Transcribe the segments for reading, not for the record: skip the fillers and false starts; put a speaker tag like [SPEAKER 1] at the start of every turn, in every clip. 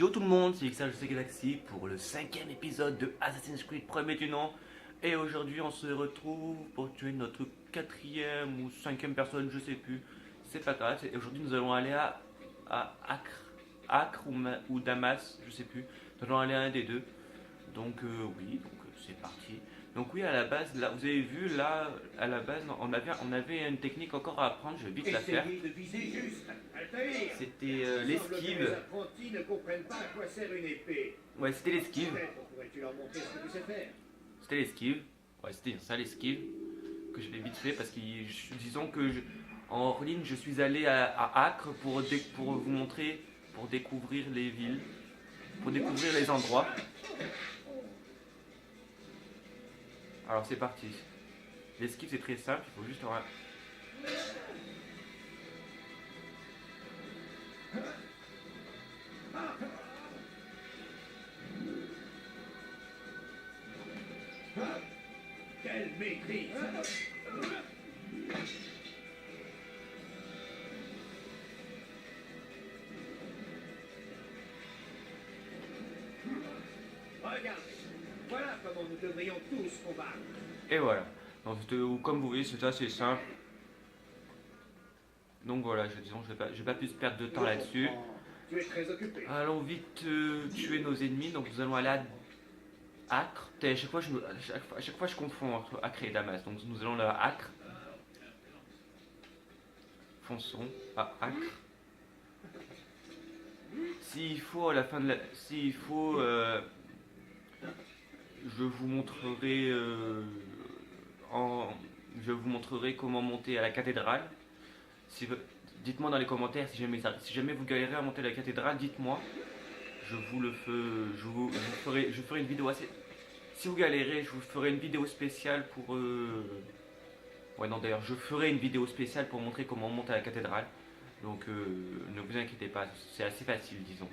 [SPEAKER 1] Yo tout le monde, c'est XR Galaxy pour le 5e épisode de Assassin's Creed premier du nom. Et aujourd'hui on se retrouve pour tuer notre 4e ou 5e personne, je sais plus. C'est pas grave, aujourd'hui nous allons aller à Acre ou Damas, je sais plus. Nous allons aller à un des deux. Donc c'est parti. Donc oui, à la base, là, vous avez vu, là, à la base, on avait une technique encore à apprendre, je vais vite la faire. C'était l'esquive.
[SPEAKER 2] Les apprentis ne comprennent pas à quoi sert une épée.
[SPEAKER 1] Ouais, c'était l'esquive.
[SPEAKER 2] Peut-être pourrais-tu leur montrer ce que tu sais faire.
[SPEAKER 1] C'était l'esquive. Ouais, c'était ça l'esquive. Que je l'ai vite fait parce que, disons que en hors ligne, je suis allé à Acre pour vous montrer, pour découvrir les villes, pour découvrir les endroits. Alors c'est parti. L'esquive c'est très simple, il faut juste
[SPEAKER 2] Quelle maîtrise! Regardez, voilà comment nous devrions tous combattre.
[SPEAKER 1] Et voilà. Donc, comme vous voyez, c'est assez simple. Donc voilà, disons, je vais pas plus perdre de temps là-dessus.
[SPEAKER 2] Tu es très occupé.
[SPEAKER 1] Allons vite tuer nos ennemis. Donc nous allons aller à Acre. À chaque fois je confonds entre Acre et Damas. Donc nous allons là à Acre. Fonçons à Acre. S'il faut à la fin de la... S'il faut... je vous montrerai... Je vous montrerai comment monter à la cathédrale. Dites-moi dans les commentaires si jamais vous galérez à monter à la cathédrale, dites-moi. Je ferai une vidéo assez... Si vous galérez, je vous ferai une vidéo spéciale pour... Ouais non d'ailleurs, je ferai une vidéo spéciale pour montrer comment on monte à la cathédrale. Donc ne vous inquiétez pas, c'est assez facile disons.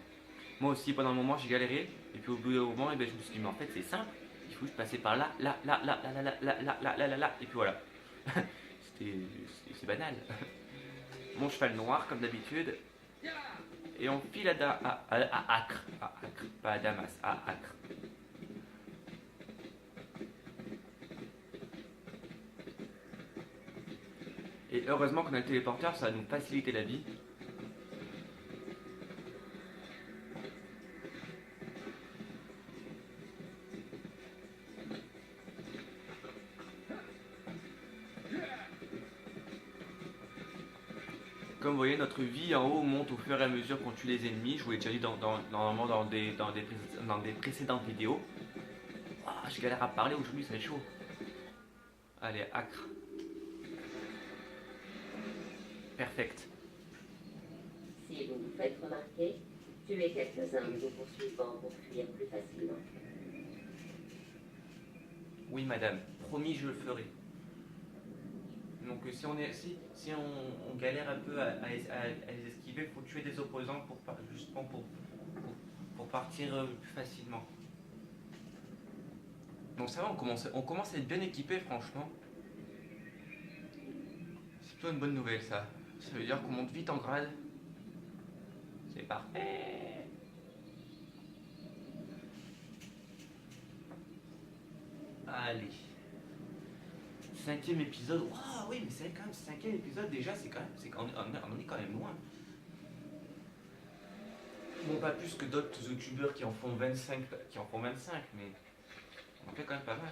[SPEAKER 1] Moi aussi pendant un moment j'ai galéré, et puis au bout d'un moment, je me suis dit mais en fait c'est simple. Il faut juste passer par là, et puis voilà. C'est banal. Mon cheval noir comme d'habitude. Et on file à Acre. À Acre, pas à Damas, à Acre. Et heureusement qu'on a le téléporteur, ça va nous faciliter la vie. Comme vous voyez, notre vie en haut monte au fur et à mesure qu'on tue les ennemis. Je vous l'ai déjà dit normalement dans des précédentes vidéos. Oh, je galère à parler aujourd'hui, c'est chaud. Allez, Acre. Perfect.
[SPEAKER 3] Si vous vous faites remarquer, tuez quelques-uns de vos poursuivants pour fuir plus facilement.
[SPEAKER 1] Oui, madame. Promis, je le ferai. Donc si on galère un peu à les esquiver, il faut tuer des opposants justement pour partir plus facilement. Donc ça va, on commence à être bien équipé franchement. C'est plutôt une bonne nouvelle ça. Ça veut dire qu'on monte vite en grade. C'est parfait. Allez. 5e épisode, waouh, oui, mais c'est quand même 5e épisode déjà, on est quand même loin. Bon, pas plus que d'autres youtubeurs qui en font 25, mais on en fait quand même pas mal.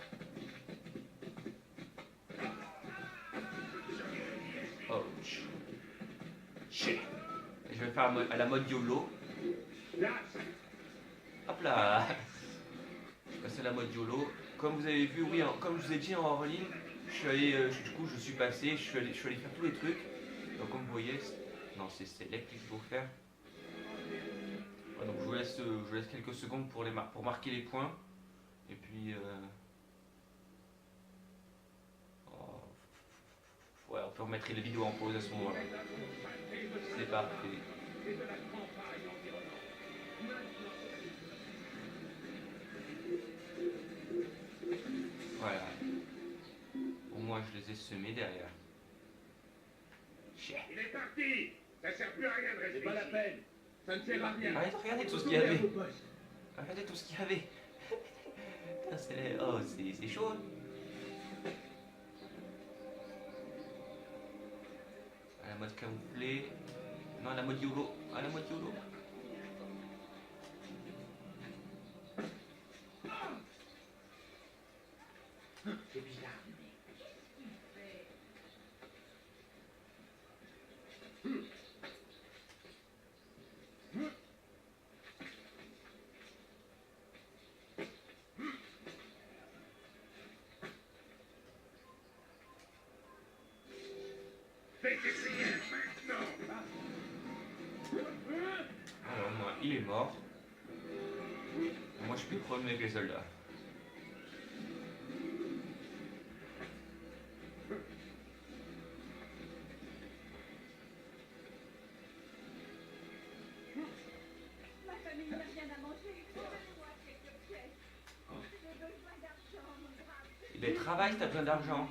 [SPEAKER 1] Oh, shit. Je vais faire à la mode YOLO. Hop là. Je passe à la mode YOLO. Comme vous avez vu, oui, comme je vous ai dit en hors ligne, je suis passé, je suis allé faire tous les trucs. Donc comme vous voyez, non c'est select qu'il faut faire. Ouais, donc je vous laisse quelques secondes pour marquer les points. Et puis ouais, on peut remettre les vidéos en pause à ce moment-là. C'est parfait. Voilà. Au moins je les ai semés derrière.
[SPEAKER 2] Il est parti! Ça sert plus à rien de rester. C'est pas la peine. Ça ne sert à rien.
[SPEAKER 1] Arrête, regardez tout ce qu'il y avait. Regardez tout ce qu'il y avait. Putain, oh, c'est chaud. Hein. À la mode camouflé. Non, à la mode YOLO. À la mode YOLO.
[SPEAKER 2] C'est bizarre.
[SPEAKER 1] Alors, moi, il est mort. Moi, je peux prendre avec les soldats.
[SPEAKER 4] Ma famille n'a rien à manger. Donnez-moi quelques pièces. J'ai besoin d'argent, mon brave.
[SPEAKER 1] Et ben, travaille si t'as besoin d'argent.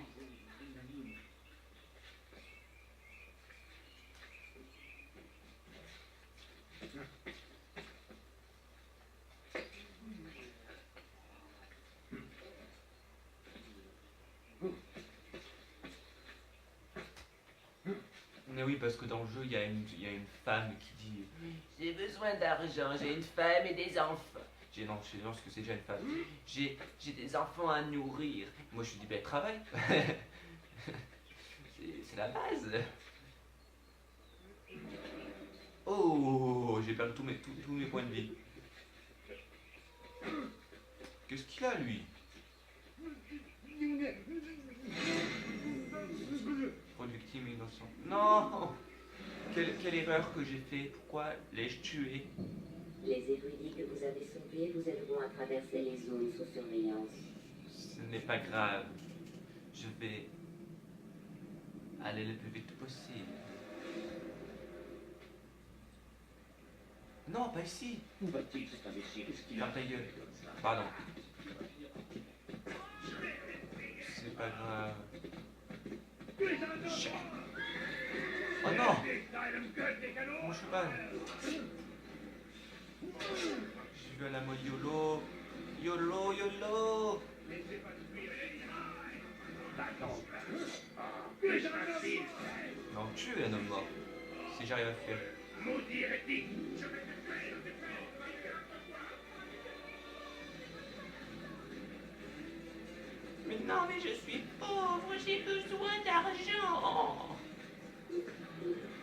[SPEAKER 1] Mais oui, parce que dans le jeu, il y a une femme qui dit j'ai besoin d'argent, j'ai une femme et des enfants. Non, je pense que c'est déjà une femme. J'ai des enfants à nourrir. Moi, je lui dis ben, travaille. C'est la base. Oh, j'ai perdu tous mes points de vie. Qu'est-ce qu'il a, lui? Pour une victime innocente. Non! Quelle erreur que j'ai fait? Pourquoi l'ai-je tué?
[SPEAKER 3] Les érudits que vous avez sauvés vous aideront à traverser les zones sous surveillance.
[SPEAKER 1] Ce n'est pas grave. Je vais aller le plus vite possible. Non, pas ici.
[SPEAKER 2] Où va-t-il cet imbécile? Qu'est-ce qu'il a?
[SPEAKER 1] Ferme ta gueule. Pardon. C'est pas grave. Chut. Oh non! Mon cheval. J'ai vu à la mode YOLO. YOLO, YOLO. Non, tuer un homme mort. Si j'arrive à fuir. Mais non, mais je suis pauvre, j'ai besoin d'argent.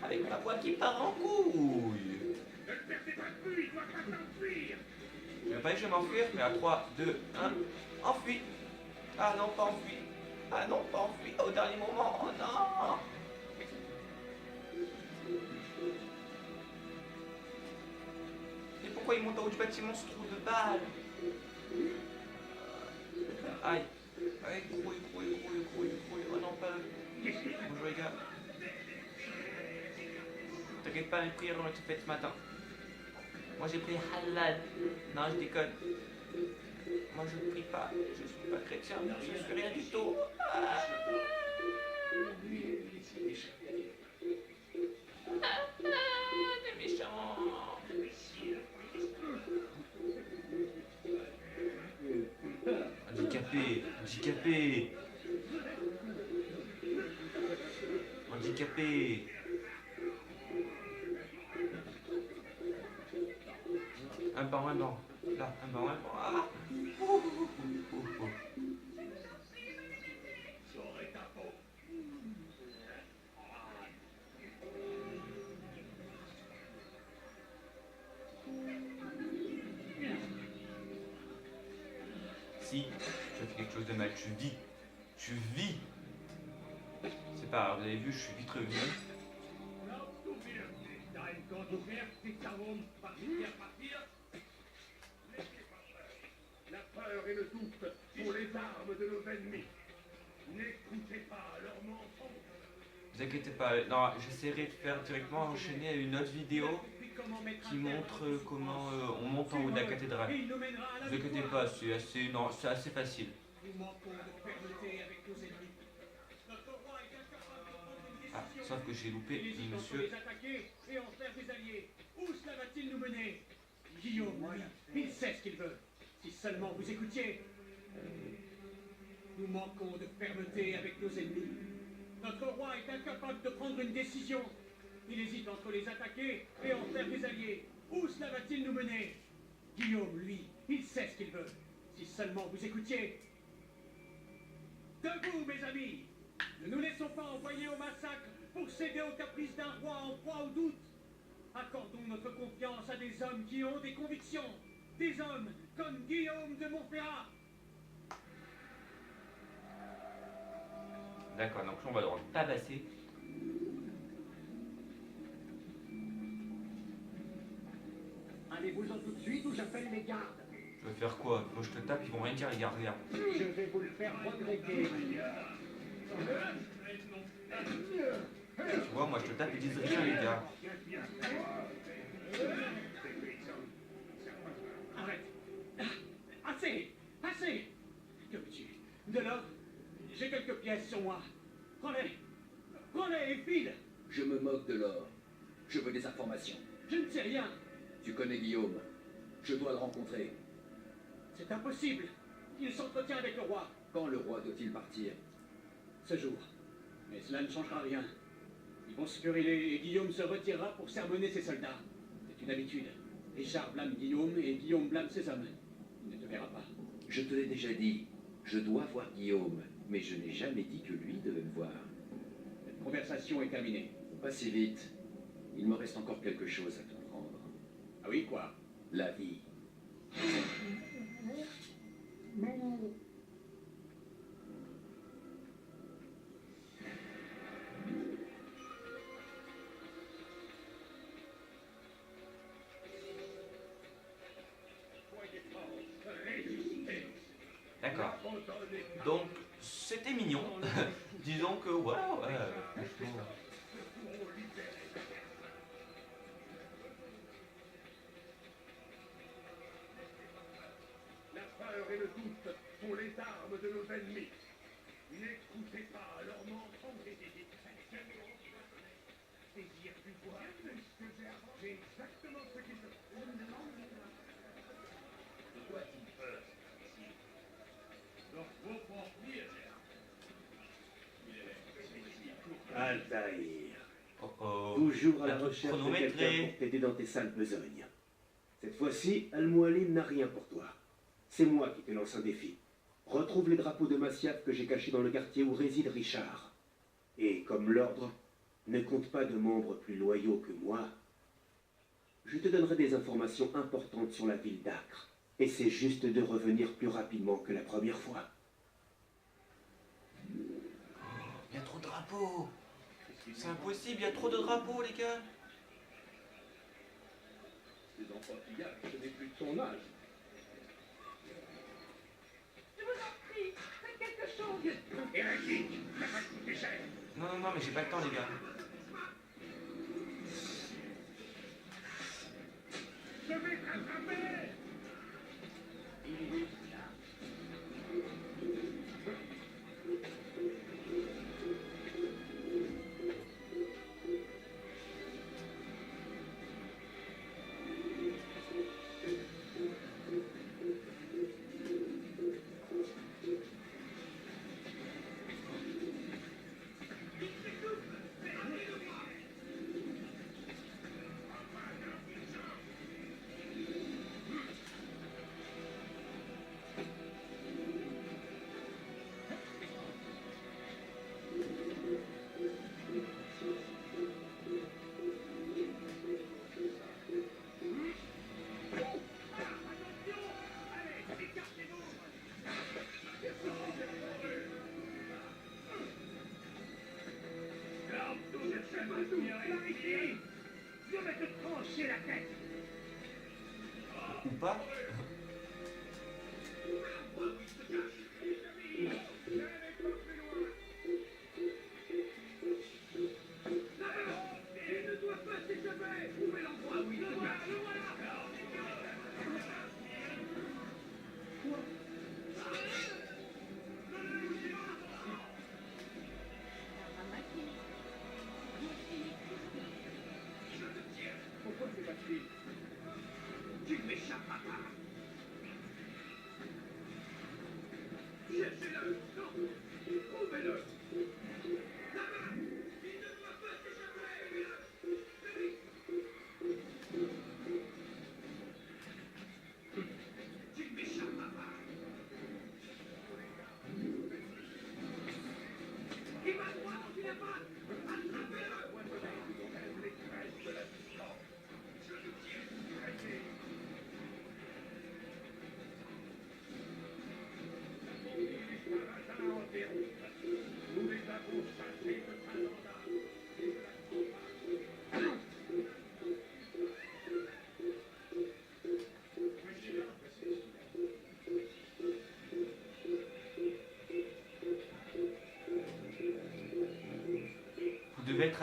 [SPEAKER 1] Avec ma voix qui part en couille. Je vais pas dire que je vais m'enfuir, mais à 3, 2, 1, enfuis. Ah non, pas enfui. Ah non, pas enfui. Au dernier moment, oh non. Et pourquoi il monte en haut du bâtiment ce trou de balle? Aïe. Aïe, grouille. Oh non, pas eux. Bonjour les gars. T'inquiète pas, mes prières ont été faites ce matin. Moi j'ai pris halal. Non, je déconne. Moi je ne prie pas. Je suis pas chrétien. Je suis rien du tout. Ah. Des méchants. Handicapé. Un banc. Là, un banc. Ah. Si, tu as fait quelque chose de mal, tu vis. C'est pas grave, vous avez vu, je suis vite revenu.
[SPEAKER 2] La peur et le doute sont les armes de nos ennemis. N'écoutez pas leurs mensonges.
[SPEAKER 1] Ne vous inquiétez pas, non, j'essaierai de faire directement enchaîner à une autre vidéo qui montre comment on monte en haut de la cathédrale. Ne vous inquiétez pas, c'est assez facile. Ah, sauf que j'ai loupé, monsieur.
[SPEAKER 2] Où cela va-t-il nous mener? Guillaume, lui, il sait ce qu'il veut. Si seulement vous écoutiez. Nous manquons de fermeté avec nos ennemis. Notre roi est incapable de prendre une décision. Il hésite entre les attaquer et en faire des alliés. Où cela va-t-il nous mener? Guillaume, lui, il sait ce qu'il veut. Si seulement vous écoutiez. Debout, mes amis! Ne nous laissons pas envoyer au massacre pour céder aux caprices d'un roi en proie au doute. Accordons notre confiance à des hommes qui ont des convictions. Des hommes comme Guillaume de Montferrat.
[SPEAKER 1] D'accord, donc là on va devoir le tabasser.
[SPEAKER 2] Allez-vous-en tout de suite ou j'appelle les gardes?
[SPEAKER 1] Je vais faire quoi? Moi je te tape, ils vont rien dire, les gars, regarde.
[SPEAKER 2] Je vais vous le faire regretter.
[SPEAKER 1] Tu vois, moi je te tape, ils disent rien, les gars.
[SPEAKER 2] Arrête. Assez. Assez. Que veux-tu? De l'or? J'ai quelques pièces sur moi. Prends-les. Prends-les et file.
[SPEAKER 5] Je me moque de l'or. Je veux des informations.
[SPEAKER 2] Je ne sais rien.
[SPEAKER 5] Tu connais Guillaume. Je dois le rencontrer.
[SPEAKER 2] C'est impossible. Il s'entretient avec le roi.
[SPEAKER 5] Quand le roi doit-il partir?
[SPEAKER 2] Ce jour. Mais cela ne changera rien. Ils vont se quereller et Guillaume se retirera pour sermonner ses soldats. C'est une habitude. Richard blâme Guillaume et Guillaume blâme ses hommes. Il ne te verra pas.
[SPEAKER 5] Je te l'ai déjà dit. Je dois voir Guillaume. Mais je n'ai jamais dit que lui devait me voir.
[SPEAKER 2] Cette conversation est terminée.
[SPEAKER 5] Pas si vite. Il me reste encore quelque chose à t'apprendre.
[SPEAKER 2] Ah oui, quoi?
[SPEAKER 5] La vie.
[SPEAKER 1] D'accord. Donc, c'était mignon. Disons que, voilà, ouais, franchement.
[SPEAKER 2] La peur et le doute sont les armes de nos ennemis. N'écoutez pas à leurs mensonges. Désir du pouvoir. C'est exactement ce qu'il veut. De quoi il peur ici? Donc, vous confiez,
[SPEAKER 6] Altaïr,
[SPEAKER 1] Oh oh.
[SPEAKER 6] toujours à la
[SPEAKER 1] Un truc
[SPEAKER 6] recherche de
[SPEAKER 1] chronométré.
[SPEAKER 6] quelqu'un pour t'aider dans tes sales besognes. Cette fois-ci, Al-Mualim n'a rien pour toi. C'est moi qui te lance un défi. Retrouve les drapeaux de Masyaf que j'ai cachés dans le quartier où réside Richard. Et comme l'ordre ne compte pas de membres plus loyaux que moi, je te donnerai des informations importantes sur la ville d'Acre. Essaie juste de revenir plus rapidement que la première fois.
[SPEAKER 1] Il y a trop de drapeaux. C'est impossible, il y a trop de drapeaux, les gars.
[SPEAKER 2] Ces enfantillages, ce n'est plus de ton âge.
[SPEAKER 4] Je vous en prie, faites quelque chose.
[SPEAKER 2] Hérétique, ça va coûter cher.
[SPEAKER 1] Non, non, non, mais j'ai pas le temps, les gars.
[SPEAKER 2] Je vais te rattraper. Je vais te trancher la tête.
[SPEAKER 1] Ou pas.
[SPEAKER 2] Il ne doit pas s'échapper. Où est l'endroit où il se cache? Le voilà. Pourquoi c'est pas fini?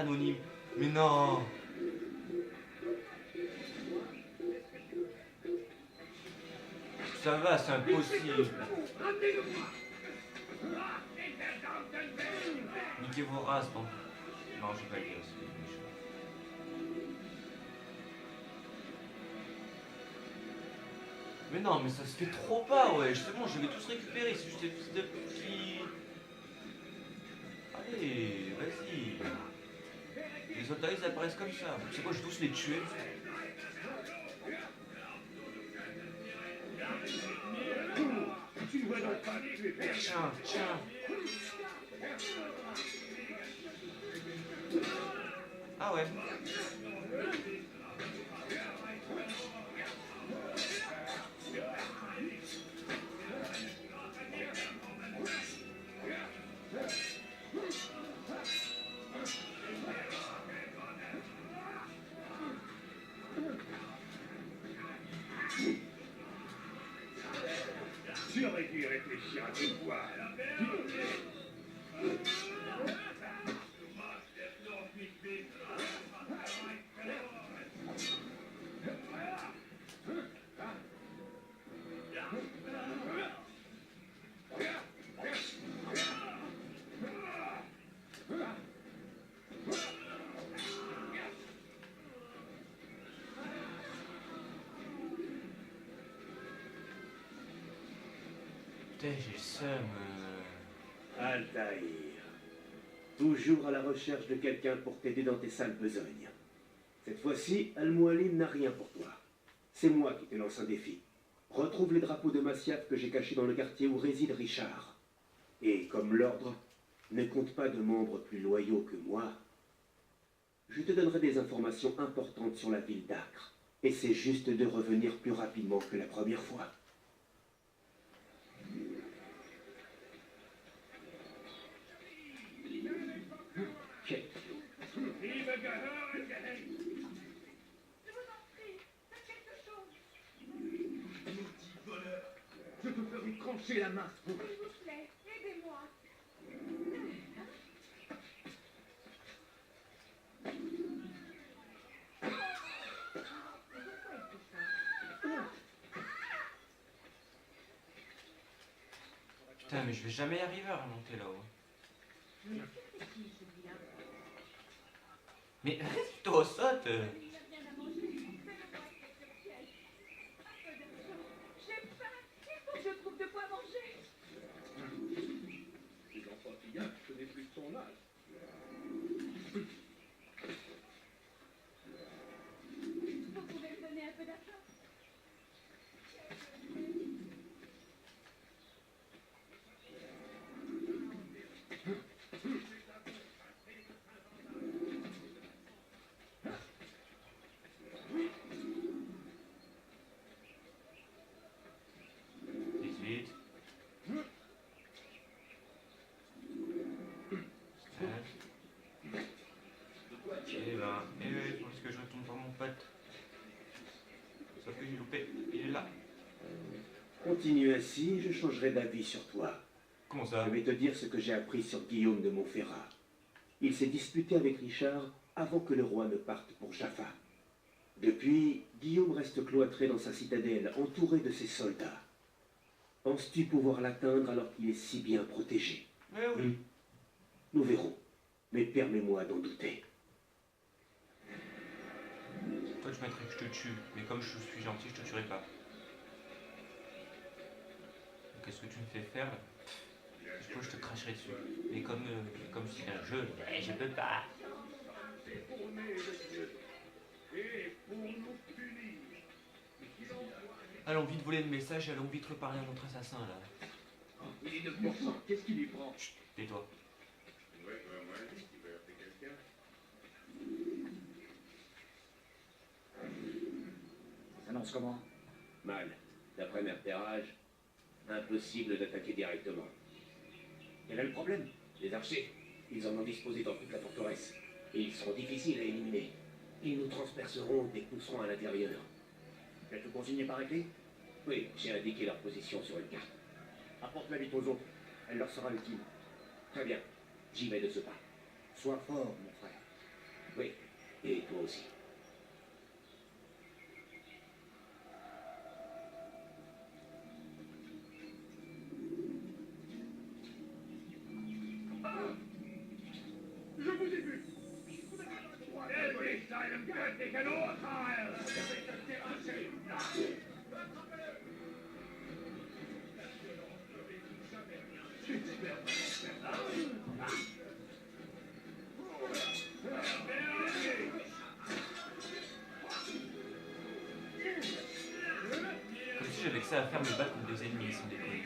[SPEAKER 1] anonyme. Mais non. Ça va, c'est impossible. Niquez vos races, non. Non, je vais pas le dire, c'est méchant. Mais non, mais ça se fait trop pas, ouais. C'est bon, je vais tous récupérer. C'est juste des fils de petits. Allez, vas-y. Les soldats, ils apparaissent comme ça. C'est quoi, je vais tous les tuer.
[SPEAKER 2] Tu ne vois donc pas que tu es perdu.
[SPEAKER 1] Tiens, tiens. Ah ouais.
[SPEAKER 2] Tu aurais dû réfléchir à deux fois.
[SPEAKER 1] Putain, j'ai le seum.
[SPEAKER 6] Altaïr. Toujours à la recherche de quelqu'un pour t'aider dans tes sales besognes. Cette fois-ci, Al-Mualim n'a rien pour toi. C'est moi qui te lance un défi. Retrouve les drapeaux de Masyaf que j'ai cachés dans le quartier où réside Richard. Et comme l'ordre ne compte pas de membres plus loyaux que moi, je te donnerai des informations importantes sur la ville d'Acre. Essaie juste de revenir plus rapidement que la première fois.
[SPEAKER 2] Vive Gahar el-Gahen.
[SPEAKER 4] Je vous en prie, faites quelque chose.
[SPEAKER 2] Maudit voleur. Je te ferai trancher la main.
[SPEAKER 4] S'il vous plaît, aidez-moi.
[SPEAKER 1] Putain, mais je vais jamais y arriver à remonter là-haut. Mais reste-toi, saute.
[SPEAKER 4] Il n'a rien à manger. Faites-moi quelque piège. Un peu d'argent. J'ai faim. Il faut que je trouve de quoi manger.
[SPEAKER 2] Les enfantillages, ce n'est plus de son âge.
[SPEAKER 4] Vous pouvez me donner un peu d'argent.
[SPEAKER 1] Vite. Et ben, je pense que je retourne voir mon pote. Sauf que j'ai loupé, il est là.
[SPEAKER 6] Continue ainsi, je changerai d'avis sur toi.
[SPEAKER 1] Comment ça?
[SPEAKER 6] Je vais te dire ce que j'ai appris sur Guillaume de Montferrat. Il s'est disputé avec Richard avant que le roi ne parte pour Jaffa. Depuis, Guillaume reste cloîtré dans sa citadelle, entouré de ses soldats. Penses-tu pouvoir l'atteindre alors qu'il est si bien protégé?
[SPEAKER 1] Mais oui.
[SPEAKER 6] Nous verrons. Mais permets-moi d'en douter.
[SPEAKER 1] Toi, tu mettrais que je te tue, mais comme je suis gentil, je te tuerai pas. Qu'est-ce que tu me fais faire là? Je crois que je te cracherai dessus. Mais comme si c'était un jeu, je peux pas.
[SPEAKER 2] Détourner de Dieu. Et pour nous punir.
[SPEAKER 1] Allons vite voler le message et allons vite reparler à notre assassin là.
[SPEAKER 2] Il est 9%. Qu'est-ce qu'il y prend?
[SPEAKER 1] Chut, tais-toi.
[SPEAKER 7] Ça s'annonce comment?
[SPEAKER 5] Mal. D'après mes repérages, impossible d'attaquer directement.
[SPEAKER 7] Quel est le problème?
[SPEAKER 5] Les archers, ils en ont disposé dans toute la forteresse. Et ils seront difficiles à éliminer. Ils nous transperceront dès que nous serons à l'intérieur.
[SPEAKER 7] Tu as tout consigné par écrit?
[SPEAKER 5] Oui, j'ai indiqué leur position sur une carte.
[SPEAKER 7] Apporte-la vite aux autres. Elle leur sera utile.
[SPEAKER 5] Très bien. J'y vais de ce pas.
[SPEAKER 7] Sois fort, mon frère.
[SPEAKER 5] Oui, et toi aussi.
[SPEAKER 2] Je vous ai vu. Endlich deinem göttlichen Urteil!
[SPEAKER 1] Comme si j'avais que ça à faire me battre contre des ennemis sans déconner.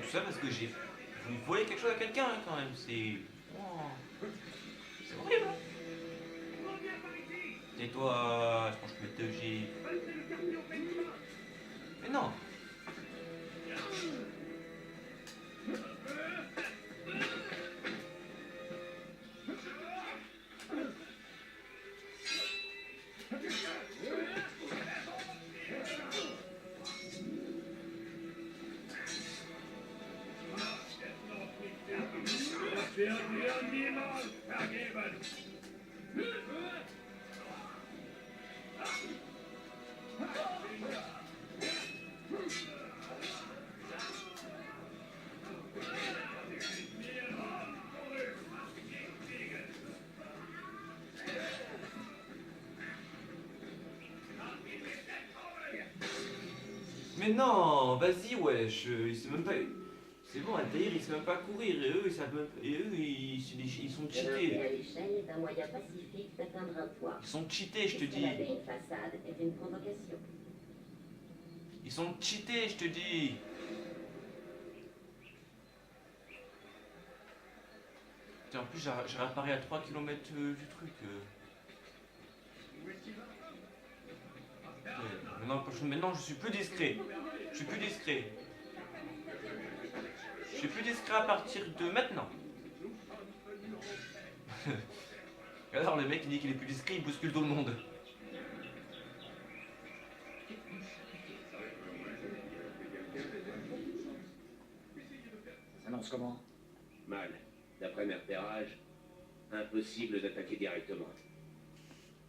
[SPEAKER 1] Tout ça parce que j'ai... Vous voyez quelque chose à quelqu'un hein, quand même, c'est... Oh. C'est horrible hein. Et toi, je pense que je peux te gifler. Mais non. Mais non, vas-y wesh, il sait même pas... C'est bon, Altaïr, il sait même pas courir, et eux, ils savent même... Et eux, ils sont
[SPEAKER 3] Grimper
[SPEAKER 1] cheatés.
[SPEAKER 3] à l'échelle est un moyen pacifique d'atteindre un toit.
[SPEAKER 1] Ils sont cheatés, je te dis.
[SPEAKER 3] Escalader une façade est une provocation.
[SPEAKER 1] Ils sont cheatés, je te dis. Tiens, en plus, j'ai réapparu à 3 km du truc. Maintenant, je suis plus discret. Je suis plus discret. Je suis plus discret à partir de maintenant. Alors, le mec, il dit qu'il est plus discret, il bouscule tout le monde.
[SPEAKER 7] Ça s'annonce comment?
[SPEAKER 5] Mal. D'après mes repérages, Impossible d'attaquer directement.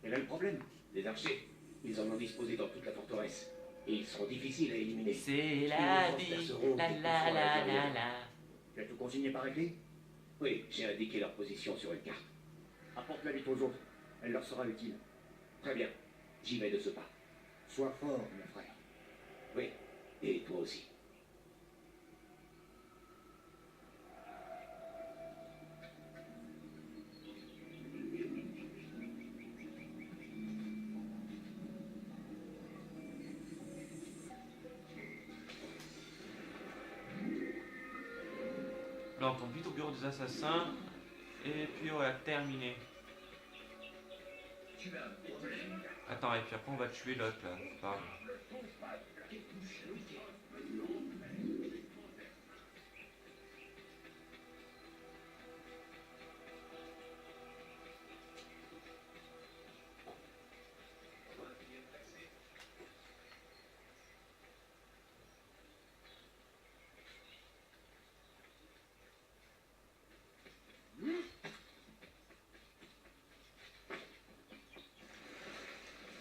[SPEAKER 7] Quel est le problème?
[SPEAKER 5] Les archers, ils en ont disposé dans toute la forteresse. Et ils seront difficiles à éliminer.
[SPEAKER 1] C'est la
[SPEAKER 5] Nous
[SPEAKER 1] vie,
[SPEAKER 5] transpercerons
[SPEAKER 1] la
[SPEAKER 5] dès qu'ils
[SPEAKER 1] la
[SPEAKER 5] seront à
[SPEAKER 1] la
[SPEAKER 5] l'intérieur.
[SPEAKER 1] la la.
[SPEAKER 7] Tu as tout consigné par écrit?
[SPEAKER 5] Oui, j'ai indiqué leur position sur une carte.
[SPEAKER 7] Apporte-la vite aux autres. Elle leur sera utile.
[SPEAKER 5] Très bien, j'y vais de ce pas.
[SPEAKER 7] Sois fort, mon frère.
[SPEAKER 5] Oui, et toi aussi.
[SPEAKER 1] Là, on tombe vite au bureau des assassins. Et puis, on va terminer. Attends, et puis après, on va tuer l'autre là. Pardon.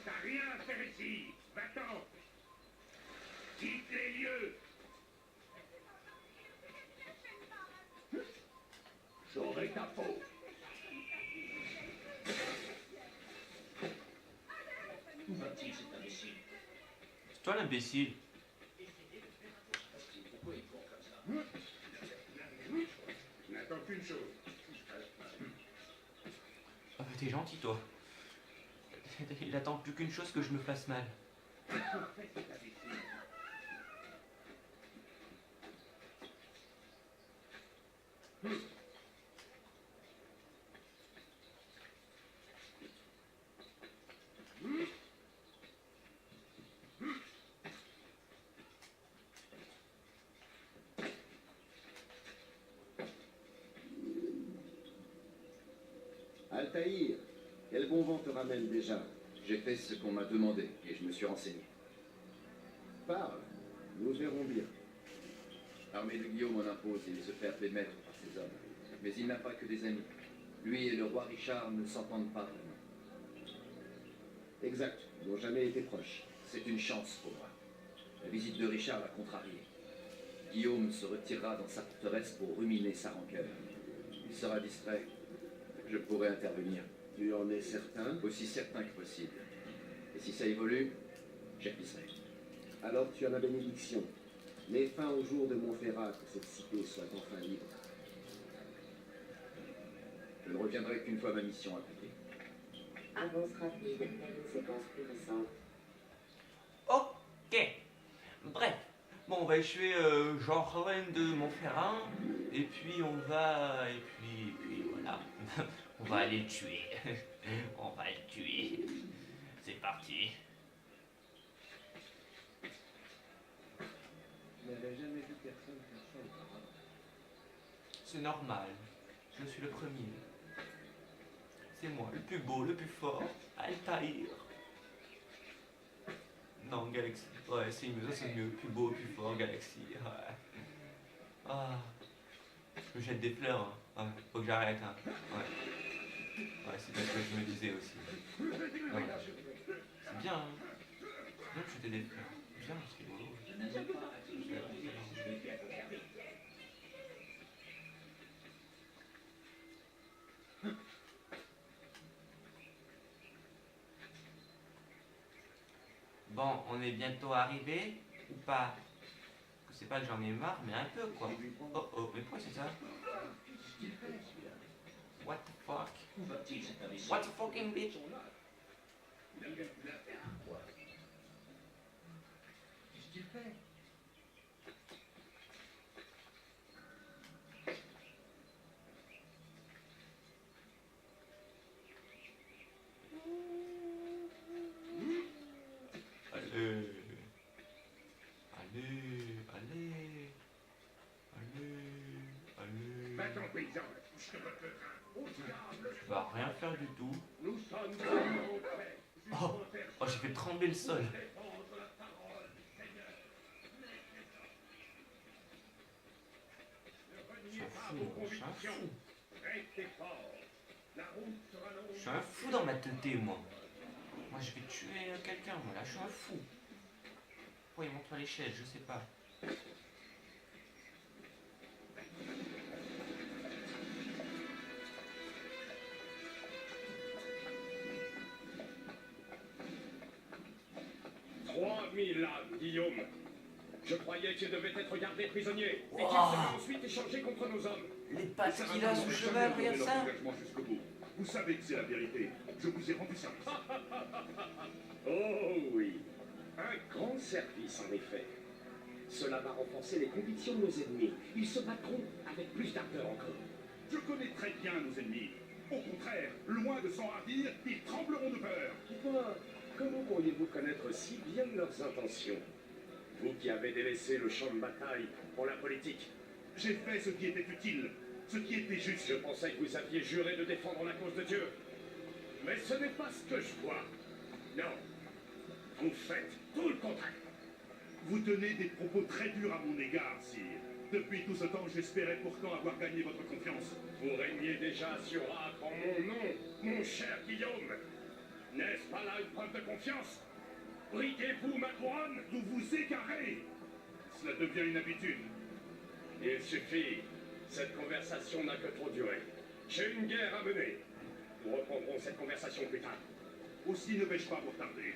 [SPEAKER 2] T'as rien à faire ici. Va-t'en. Quitte les lieux. J'aurai ta peau.
[SPEAKER 5] Où va-t-il cet imbécile?
[SPEAKER 1] C'est toi l'imbécile.
[SPEAKER 5] Pourquoi il court comme ça?
[SPEAKER 2] N'attends qu'une chose.
[SPEAKER 1] Ah bah t'es gentil toi. Il attend plus qu'une chose, que je me fasse mal.
[SPEAKER 8] Altaïr, quel bon vent te ramène déjà?
[SPEAKER 9] J'ai fait ce qu'on m'a demandé et je me suis renseigné.
[SPEAKER 8] Parle, nous verrons bien.
[SPEAKER 9] L'armée de Guillaume en impose et il se fait appeler maître par ses hommes. Mais il n'a pas que des amis. Lui et le roi Richard ne s'entendent pas vraiment.
[SPEAKER 8] Exact, ils n'ont jamais été proches.
[SPEAKER 9] C'est une chance pour moi. La visite de Richard l'a contrarié. Guillaume se retirera dans sa forteresse pour ruminer sa rancœur. Il sera distrait. Je pourrai intervenir.
[SPEAKER 8] Tu en es certain?
[SPEAKER 9] Aussi certain que possible. Et si ça évolue, j'appuierai.
[SPEAKER 8] Alors tu as ma bénédiction. Mets fin au jour de Montferrat, que cette cité soit enfin libre.
[SPEAKER 9] Je ne reviendrai qu'une fois ma mission accomplie.
[SPEAKER 3] Avance rapide vers une séquence plus récente.
[SPEAKER 1] Ok. Bref. Bon, on va échouer Jean-Romain de Montferrand. Et puis on va... Et puis voilà. On va aller le tuer. On va le tuer. C'est parti.
[SPEAKER 6] Je n'avais jamais vu personne faire ça auparavant.
[SPEAKER 1] C'est normal. Je suis le premier. C'est moi, le plus beau, le plus fort. Altaïr. Non, Galaxy. Ouais, c'est mieux, ça c'est mieux. Plus beau, plus fort, Galaxy. Ouais. Ah. Je me jette des fleurs. Hein. Ouais, faut que j'arrête. Hein. Ouais. Ouais, c'est bien ce que je me disais aussi. Ouais. C'est bien. Hein. C'est bien de jeter des fleurs. Bien, c'est rigolo. Bon, on est bientôt arrivé ou pas? C'est pas que j'en ai marre, mais un peu quoi. Oh oh, mais pourquoi c'est ça? What the fuck?
[SPEAKER 5] Où va-t-il cet imbécile?
[SPEAKER 1] What the fucking bitch?
[SPEAKER 5] Qu'est-ce qu'il fait?
[SPEAKER 1] Allez. Allez, allez. Allez, allez.
[SPEAKER 2] Va-t'en, paysan. Je te repeindrai. Au diable.
[SPEAKER 1] Tu vas rien faire du tout.
[SPEAKER 2] Nous sommes seulement prêts.
[SPEAKER 1] Oh, oh j'ai fait trembler le sol.
[SPEAKER 2] Défendre la parole du Seigneur. Ne reniez pas vos
[SPEAKER 1] On s'en
[SPEAKER 2] convictions.
[SPEAKER 1] fout.
[SPEAKER 2] Restez forts.
[SPEAKER 1] Je suis un fou dans ma tête, moi. Moi, je vais tuer quelqu'un, moi, là, je suis un fou. Pourquoi il monte à l'échelle, je sais pas.
[SPEAKER 2] Âmes, Guillaume. Je croyais qu'il devait être gardé prisonnier et qu'il
[SPEAKER 1] Wow.
[SPEAKER 2] serait ensuite échangé contre nos hommes.
[SPEAKER 1] Les pattes qu'il a sous le cheval, regarde ça.
[SPEAKER 10] Jusqu'au bout. Vous savez que c'est la vérité. Je vous ai rendu service.
[SPEAKER 5] Oh oui, un grand service en effet. Cela va renforcer les convictions de nos ennemis. Ils se battront avec plus d'ardeur encore.
[SPEAKER 10] Je connais très bien nos ennemis. Au contraire, loin de s'enhardir, ils trembleront de peur.
[SPEAKER 5] Dites-moi, comment pourriez-vous connaître si bien leurs intentions? Vous qui avez délaissé le champ de bataille pour la politique.
[SPEAKER 10] J'ai fait ce qui était utile, ce qui était juste.
[SPEAKER 5] Je pensais que vous aviez juré de défendre la cause de Dieu. Mais ce n'est pas ce que je vois. Non. Vous faites tout le contraire.
[SPEAKER 10] Vous tenez des propos très durs à mon égard, sire. Depuis tout ce temps, j'espérais pourtant avoir gagné votre confiance.
[SPEAKER 5] Vous régnez déjà sur Acre en mon nom, mon cher Guillaume. N'est-ce pas là une preuve de confiance? Briguez-vous ma couronne?
[SPEAKER 10] Vous vous égarez. Cela devient une habitude.
[SPEAKER 5] Il suffit. Cette conversation n'a que trop duré. J'ai une guerre à mener. Nous reprendrons cette conversation plus tard.
[SPEAKER 10] Aussi ne vais-je pas vous tarder,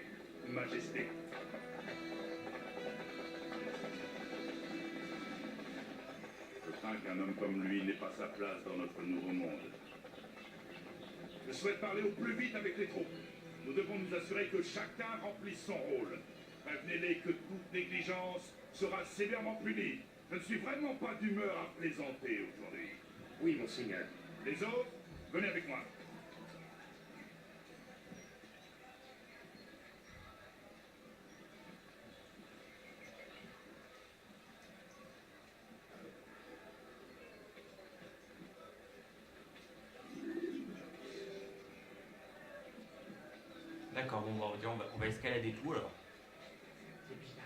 [SPEAKER 10] Majesté. Je crains qu'un homme comme lui n'ait pas sa place dans notre nouveau monde. Je souhaite parler au plus vite avec les troupes. Nous devons nous assurer que chacun remplisse son rôle. Prévenez-les que toute négligence sera sévèrement punie. Je ne suis vraiment pas d'humeur à plaisanter aujourd'hui.
[SPEAKER 5] Oui, monseigneur.
[SPEAKER 10] Les autres, venez avec moi.
[SPEAKER 1] D'accord, bon, on va escalader tout alors.
[SPEAKER 2] C'est bizarre.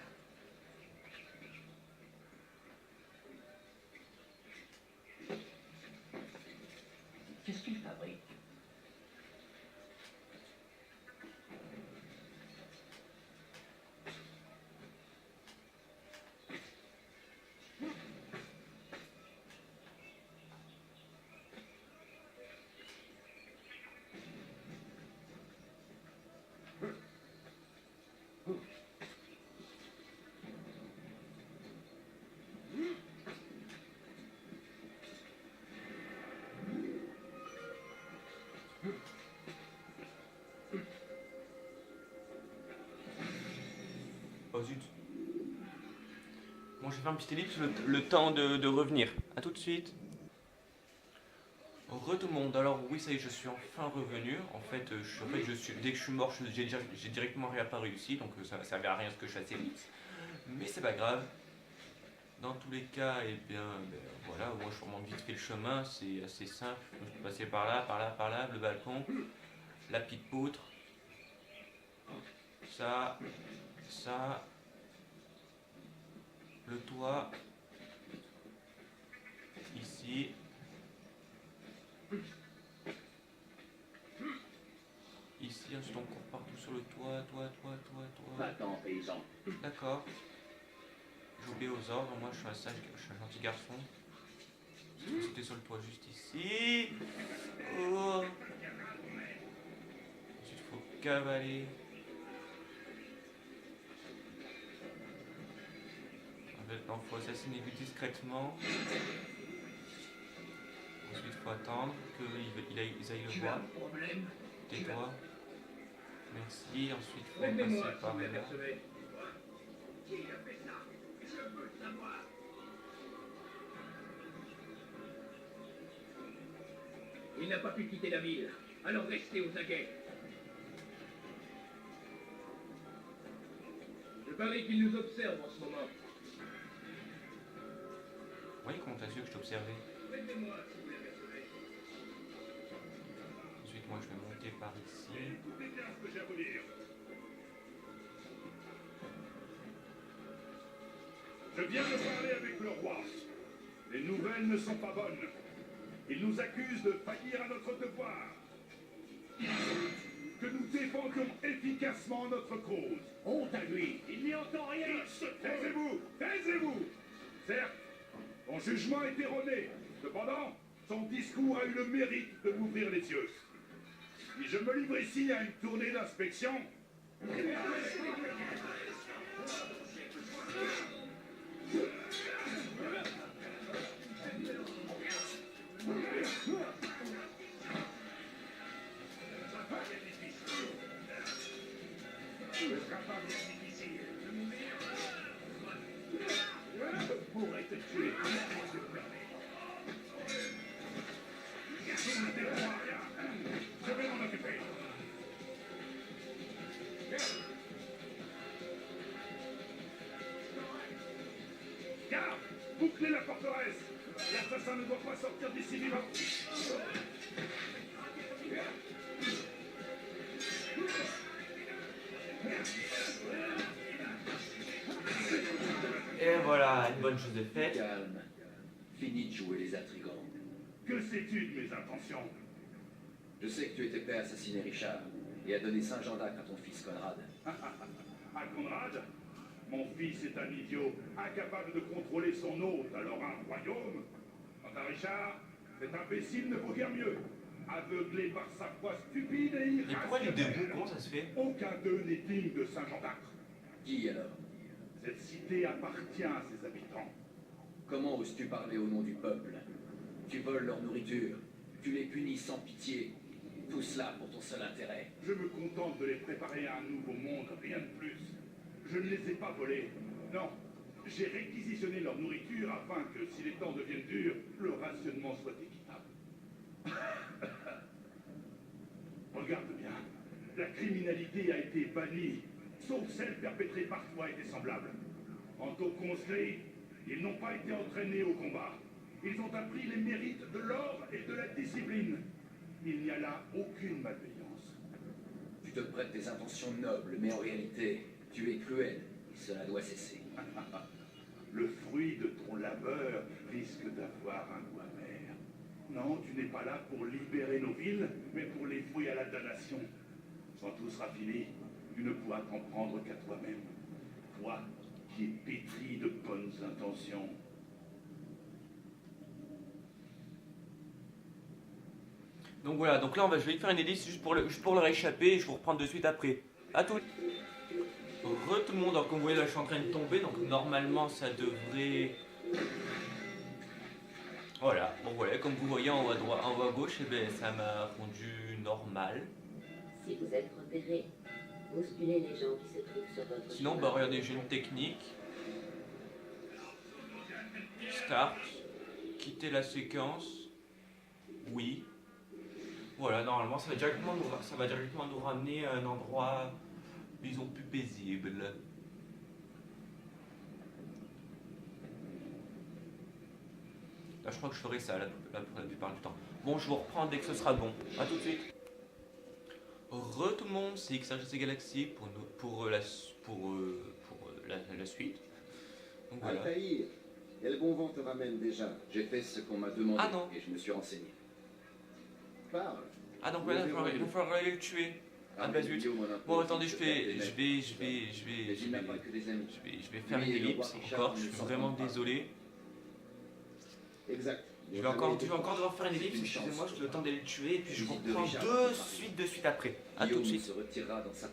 [SPEAKER 2] Qu'est-ce qu'il fabrique?
[SPEAKER 1] Oh zut. Bon, je vais faire un petit ellipse le temps de revenir. A tout de suite. Re tout le monde. Alors oui, ça y est, je suis enfin revenu. En fait, dès que je suis mort, j'ai directement réapparu ici, donc ça ne servait à rien ce que je fasse ellipse. Mais c'est pas grave. Dans tous les cas, eh bien, voilà, moi je remonte vite fait le chemin, c'est assez simple. Je peux passer par là, le balcon, la petite poutre, ça, le toit, ici, ici, ensuite on court partout sur le toit.
[SPEAKER 7] Va-t'en, paysan.
[SPEAKER 1] D'accord. J'obéis aux ordres, moi je suis un sage, je suis un gentil garçon. C'était sur le toit juste ici. Oh. Ensuite il faut cavaler. En fait, il faut assassiner discrètement. Ensuite il faut attendre qu'ils aillent le voir. Tais-toi. Merci, ensuite il faut passer par là.
[SPEAKER 2] Qui a fait ça? Je veux le savoir. Il n'a pas pu quitter la ville, alors restez aux aguets. Je parie qu'il nous observe en ce moment.
[SPEAKER 1] Oui, comment t'as su que je t'observais?
[SPEAKER 2] Mettez-moi si vous l'apercevez.
[SPEAKER 1] Ensuite moi je vais monter par ici.
[SPEAKER 10] Écoutez bien ce que j'ai à vous dire. Je viens de parler avec le roi. Les nouvelles ne sont pas bonnes. Il nous accuse de faillir à notre devoir. Que nous défendions efficacement notre cause.
[SPEAKER 2] Honte à lui, il n'y entend rien.
[SPEAKER 10] Taisez-vous, taisez-vous. Certes, mon jugement est erroné. Cependant, son discours a eu le mérite de m'ouvrir les yeux. Si je me livre ici à une tournée d'inspection, ce sera pas bien difficile. Je pourrais te tuer. Je ne défends rien. Je vais m'en occuper. Garde! Bouclez la forteresse! L'assassin ne doit pas sortir d'ici vivant!
[SPEAKER 1] Et voilà, une bonne chose est faite.
[SPEAKER 9] Calme. Fini de jouer les intrigants.
[SPEAKER 10] Que sais-tu de mes intentions?
[SPEAKER 9] Je sais que tu étais prêt à assassiner Richard et à donner Saint-Jean d'Acre à ton fils Conrad.
[SPEAKER 10] À Conrad? Mon fils est un idiot, incapable de contrôler son hôte, alors un royaume. Quant à Richard, cet imbécile ne vaut guère mieux. Aveuglé par sa foi stupide et
[SPEAKER 1] Mais pourquoi les
[SPEAKER 10] irrationnelle.
[SPEAKER 1] debout? Comment ça se fait?
[SPEAKER 10] Aucun d'eux n'est digne de Saint-Jean d'Acre.
[SPEAKER 9] Qui alors?
[SPEAKER 10] Cette cité appartient à ses habitants.
[SPEAKER 9] Comment oses-tu parler au nom du peuple? Tu voles leur nourriture, tu les punis sans pitié. Tout cela pour ton seul intérêt.
[SPEAKER 10] Je me contente de les préparer à un nouveau monde, rien de plus. Je ne les ai pas volés. Non, j'ai réquisitionné leur nourriture afin que, si les temps deviennent durs, le rationnement soit équitable. Regarde bien, la criminalité a été bannie, sauf celle perpétrée par toi et tes semblables. Quant aux conscrits, ils n'ont pas été entraînés au combat. Ils ont appris les mérites de l'ordre et de la discipline. Il n'y a là aucune malveillance.
[SPEAKER 9] Tu te prêtes des intentions nobles, mais en réalité, tu es cruel. Et cela doit cesser.
[SPEAKER 10] Le fruit de ton labeur risque d'avoir un goût amer. Non, tu n'es pas là pour libérer nos villes, mais pour les fouiller à la damnation. Quand tout sera fini, tu ne pourras t'en prendre qu'à toi-même. Toi, qui es pétri de bonnes intentions.
[SPEAKER 1] Donc voilà, donc là je vais faire une hélice juste pour leur échapper et je vous reprends de suite après. A tout. Tout le monde, alors comme vous voyez là je suis en train de tomber, donc normalement ça devrait... Voilà, bon voilà, comme vous voyez en haut à droite, en haut à gauche, eh ben, ça m'a rendu normal.
[SPEAKER 3] Si vous êtes repéré, bousculez les gens qui se trouvent sur votre
[SPEAKER 1] Sinon,
[SPEAKER 3] chemin.
[SPEAKER 1] bah regardez, j'ai une technique. Start. Quitter la séquence. Oui. Voilà, normalement ça va directement nous ramener à un endroit, disons, plus paisible. Là, je crois que je ferai ça la plupart du temps. Bon, je vous reprends dès que ce sera bon. A tout de suite. Tout le monde, c'est XRGC Galaxy pour la suite. Donc voilà.
[SPEAKER 8] Altaïr, quel bon vent te ramène déjà?
[SPEAKER 9] J'ai fait ce qu'on m'a demandé
[SPEAKER 1] Ah non.
[SPEAKER 9] et je me suis renseigné.
[SPEAKER 8] Parle.
[SPEAKER 1] Ah donc voilà, il va falloir aller le tuer. Ah bah zut. Bon attendez, je vais faire une ellipse encore, je suis vraiment désolé.
[SPEAKER 8] Exact.
[SPEAKER 1] Je vais encore devoir faire une ellipse, excusez-moi, je le temps d'aller le tuer et puis je vous reprends de suite après. A tout de suite.
[SPEAKER 9] Guillaume se retirera dans sa